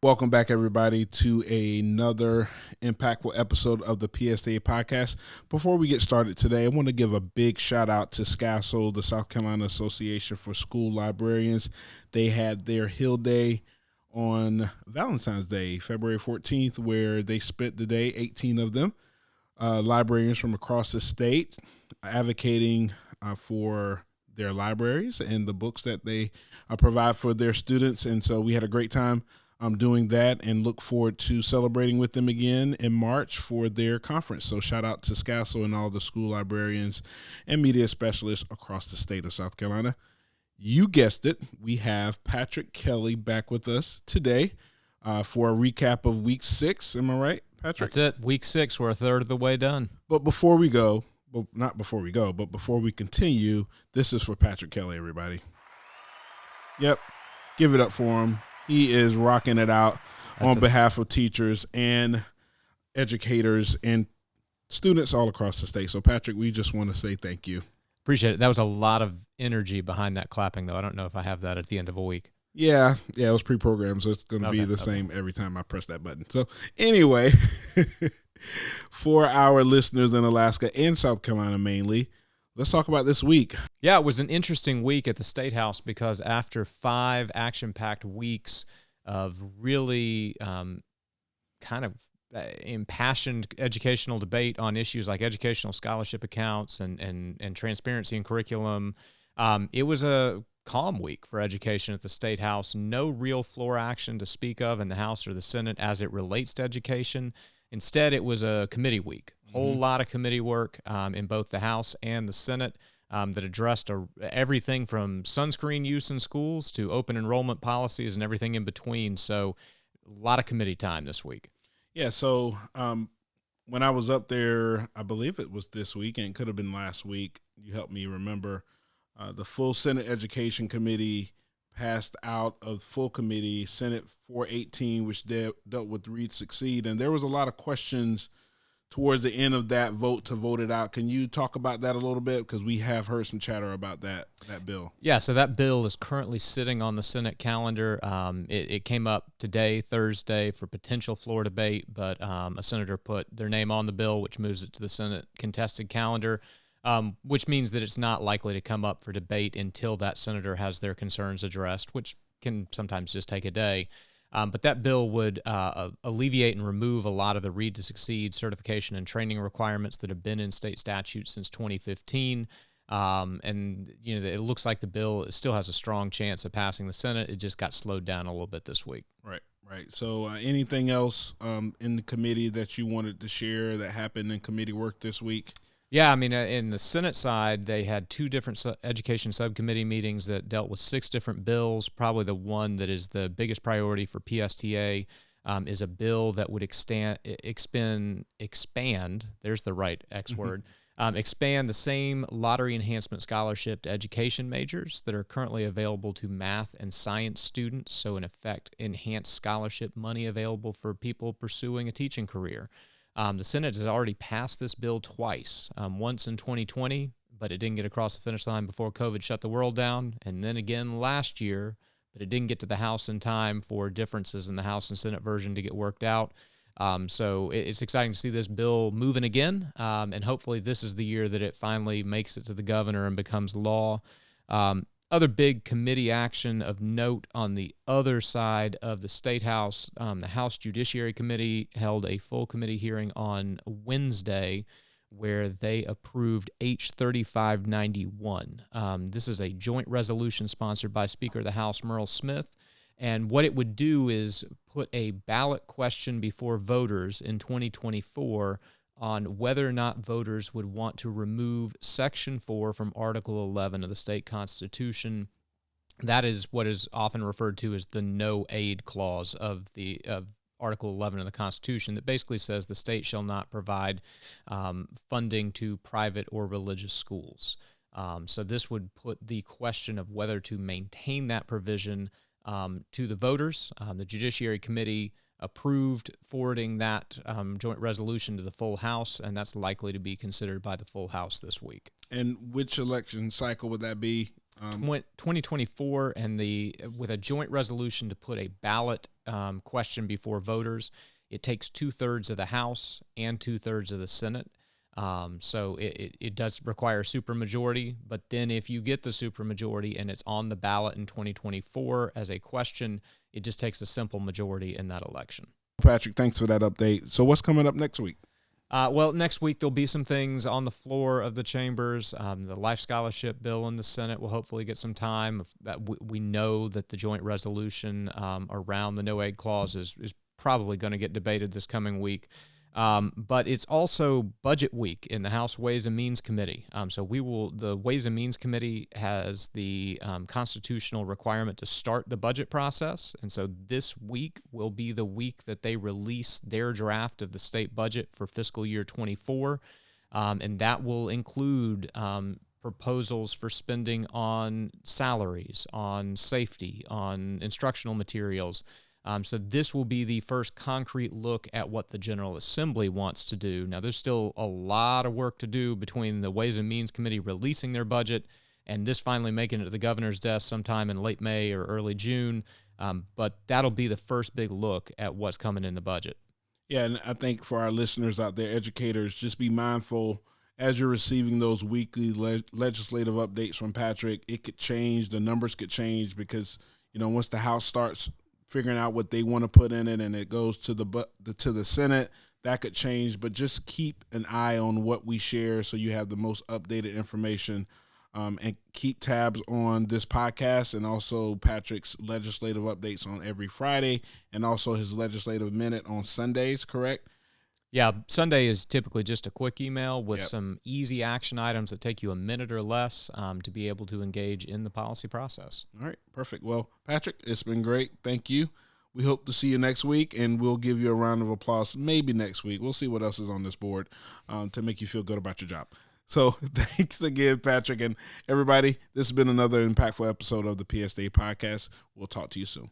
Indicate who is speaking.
Speaker 1: Welcome back, everybody, to another impactful episode of the PSTA podcast. Before we get started today, I want to give a big shout out to SCASL, the South Carolina Association for School Librarians. They had their Hill Day on Valentine's Day, February 14th, where they spent the day, 18 of them, librarians from across the state, advocating for their libraries and the books that they provide for their students. And so we had a great time doing that and look forward to celebrating with them again in March for their conference. So shout out to SCASL and all the school librarians and media specialists across the state of South Carolina. You guessed it. We have Patrick Kelly back with us today for a recap of week 6. Am I right, Patrick?
Speaker 2: That's it. Week 6. We're a third of the way done.
Speaker 1: But before we continue, this is for Patrick Kelly, everybody. Yep. Give it up for him. He is rocking it out on behalf of teachers and educators and students all across the state. So, Patrick, we just want to say thank you.
Speaker 2: Appreciate it. That was a lot of energy behind that clapping, though. I don't know if I have that at the end of a week.
Speaker 1: Yeah, it was pre-programmed, so it's going to be the same every time I press that button. So, anyway, for our listeners in Alaska and South Carolina mainly, let's talk about this week.
Speaker 2: Yeah, it was an interesting week at the State House because after 5 action-packed weeks of really kind of impassioned educational debate on issues like educational scholarship accounts and transparency in curriculum, it was a calm week for education at the State House. No real floor action to speak of in the House or the Senate as it relates to education. Instead, it was a committee week. Whole lot of committee work in both the House and the Senate that addressed everything from sunscreen use in schools to open enrollment policies and everything in between. So a lot of committee time this week.
Speaker 1: Yeah, so when I was up there, I believe it was this week and it could have been last week, you helped me remember, the full Senate Education Committee passed out of full committee Senate 418, which dealt with Read Succeed. And there was a lot of questions towards the end of that vote to vote it out. Can you talk about that a little bit? Because we have heard some chatter about that bill.
Speaker 2: Yeah, so that bill is currently sitting on the Senate calendar. It came up today, Thursday, for potential floor debate, but a senator put their name on the bill, which moves it to the Senate contested calendar, which means that it's not likely to come up for debate until that senator has their concerns addressed, which can sometimes just take a day. But that bill would alleviate and remove a lot of the Read to Succeed certification and training requirements that have been in state statutes since 2015. And it looks like the bill still has a strong chance of passing the Senate. It just got slowed down a little bit this week.
Speaker 1: Right. So anything else in the committee that you wanted to share that happened in committee work this week?
Speaker 2: Yeah, I mean, in the Senate side, they had 2 different education subcommittee meetings that dealt with 6 different bills. Probably the one that is the biggest priority for PSTA is a bill that would expand, there's the right X word, expand the same lottery enhancement scholarship to education majors that are currently available to math and science students. So in effect, enhanced scholarship money available for people pursuing a teaching career. The Senate has already passed this bill twice, once in 2020, but it didn't get across the finish line before COVID shut the world down, and then again last year, but it didn't get to the House in time for differences in the House and Senate version to get worked out. So it's exciting to see this bill moving again, and hopefully this is the year that it finally makes it to the governor and becomes law. Other big committee action of note on the other side of the State House, the House Judiciary Committee held a full committee hearing on Wednesday where they approved H. 3591. This is a joint resolution sponsored by Speaker of the House Merle Smith, and what it would do is put a ballot question before voters in 2024 on whether or not voters would want to remove Section 4 from Article 11 of the state constitution. That is what is often referred to as the no aid clause of Article 11 of the Constitution that basically says the state shall not provide funding to private or religious schools. So this would put the question of whether to maintain that provision to the voters. The Judiciary Committee approved forwarding that joint resolution to the full House, and that's likely to be considered by the full House this week.
Speaker 1: And which election cycle would that be?
Speaker 2: 2024, and with a joint resolution to put a ballot question before voters, it takes 2/3 of the House and 2/3 of the Senate. So it does require a supermajority, but then if you get the supermajority and it's on the ballot in 2024 as a question, it just takes a simple majority in that election.
Speaker 1: Patrick, thanks for that update. So what's coming up next week?
Speaker 2: Well, next week there'll be some things on the floor of the chambers. The life scholarship bill in the Senate will hopefully get some time. We know that the joint resolution around the no aid clause is probably going to get debated this coming week. But it's also budget week in the House Ways and Means Committee. So the Ways and Means Committee has the constitutional requirement to start the budget process. And so this week will be the week that they release their draft of the state budget for fiscal year 24. And that will include proposals for spending on salaries, on safety, on instructional materials. So this will be the first concrete look at what the General Assembly wants to do. Now, there's still a lot of work to do between the Ways and Means Committee releasing their budget and this finally making it to the governor's desk sometime in late May or early June. But that'll be the first big look at what's coming in the budget.
Speaker 1: Yeah, and I think for our listeners out there, educators, just be mindful as you're receiving those weekly legislative updates from Patrick. It could change. The numbers could change because, once the House starts figuring out what they want to put in it and it goes to the Senate, that could change. But just keep an eye on what we share so you have the most updated information, and keep tabs on this podcast and also Patrick's legislative updates on every Friday and also his legislative minute on Sundays, correct?
Speaker 2: Yeah, Sunday is typically just a quick email with some easy action items that take you a minute or less to be able to engage in the policy process.
Speaker 1: All right, perfect. Well, Patrick, it's been great. Thank you. We hope to see you next week, and we'll give you a round of applause maybe next week. We'll see what else is on this board to make you feel good about your job. So thanks again, Patrick, and everybody. This has been another impactful episode of the PSTA podcast. We'll talk to you soon.